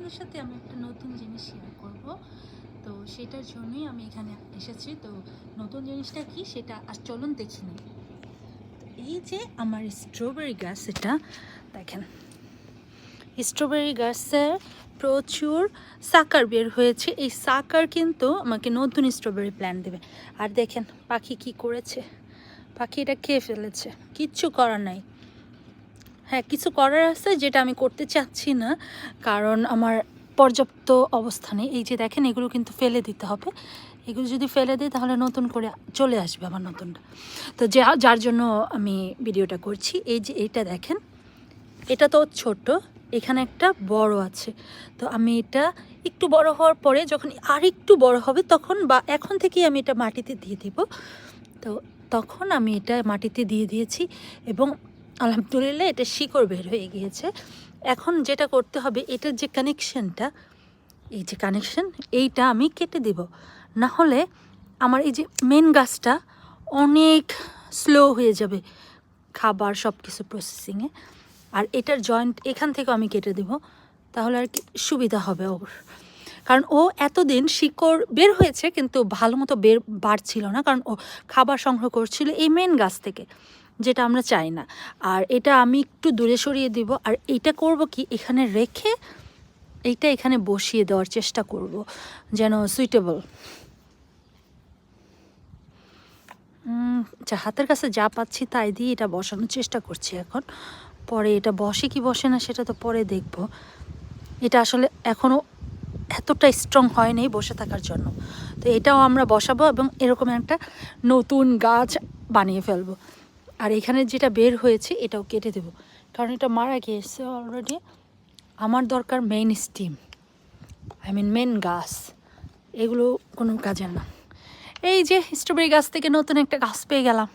আপনাদের সাথে আমি একটা নতুন জিনিস শেয়ার করব। তো সেটার জন্যই আমি এখানে এসেছি। তো নতুন জিনিসটা কি সেটা আর চলুন দেখি নিই। এই যে আমার স্ট্রবেরি গাছ, এটা দেখেন, স্ট্রবেরি গাছের প্রচুর সাকার বের হয়েছে। এই সাকার কিন্তু আমাকে নতুন স্ট্রবেরি প্ল্যান্ট দেবে। আর দেখেন পাখি কি করেছে, পাখি এটা খেয়ে ফেলেছে, কিচ্ছু করার নাই। হ্যাঁ, কিছু করার আছে যেটা আমি করতে চাচ্ছি না, কারণ আমার পর্যাপ্ত অবস্থা নেই। এই যে দেখেন, এগুলো কিন্তু ফেলে দিতে হবে। এগুলো যদি ফেলে দিই তাহলে নতুন করে চলে আসবে আমার নতুনটা। তো যার জন্য আমি ভিডিওটা করছি। এই যে এইটা দেখেন, এটা তো ছোট, এখানে একটা বড় আছে। তো আমি এটা একটু বড় হওয়ার পরে, যখন আর একটু বড় হবে তখন, বা এখন থেকেই আমি এটা মাটিতে দিয়ে দিব। তো তখন আমি এটা মাটিতে দিয়ে দিয়েছি এবং আলহামদুলিল্লাহ এটা শিকড় বের হয়ে গিয়েছে। এখন যেটা করতে হবে, এটার যে কানেকশনটা, এই যে কানেকশন, এইটা আমি কেটে দেব। না হলে আমার এই যে মেন গাছটা অনেক স্লো হয়ে যাবে খাবার সব কিছু প্রসেসিংয়ে। আর এটার জয়েন্ট এখান থেকে আমি কেটে দেব, তাহলে আর কি সুবিধা হবে ওর। কারণ ও এতদিন শিকড় বের হয়েছে কিন্তু ভালো মতো বাড়ছিল না, কারণ ও খাবার সংগ্রহ করছিল এই মেন গাছ থেকে, যেটা আমরা চাই না। আর এটা আমি একটু দূরে সরিয়ে দিব। আর এইটা করব কি, এখানে রেখে এইটা এখানে বসিয়ে দেওয়ার চেষ্টা করব যেন সুইটেবল। হাতের কাছে যা পাচ্ছি তাই দিয়ে এটা বসানোর চেষ্টা করছি এখন। পরে এটা বসে কি বসে না সেটা তো পরে দেখব। এটা আসলে এখনও এতটা স্ট্রং হয়নি বসে থাকার জন্য। তো এটাও আমরা বসাবো এবং এরকম একটা নতুন গাছ বানিয়ে ফেলবো। আর এখানে যেটা বের হয়েছে এটাও কেটে দেব, কারণ এটা মারা গিয়েছে অলরেডি। আমার দরকার মেইন স্টিম, মেন গাছ, এগুলো কোনো কাজের না। এই যে স্ট্রবেরি গাছ থেকে নতুন একটা গাছ পেয়ে গেলাম।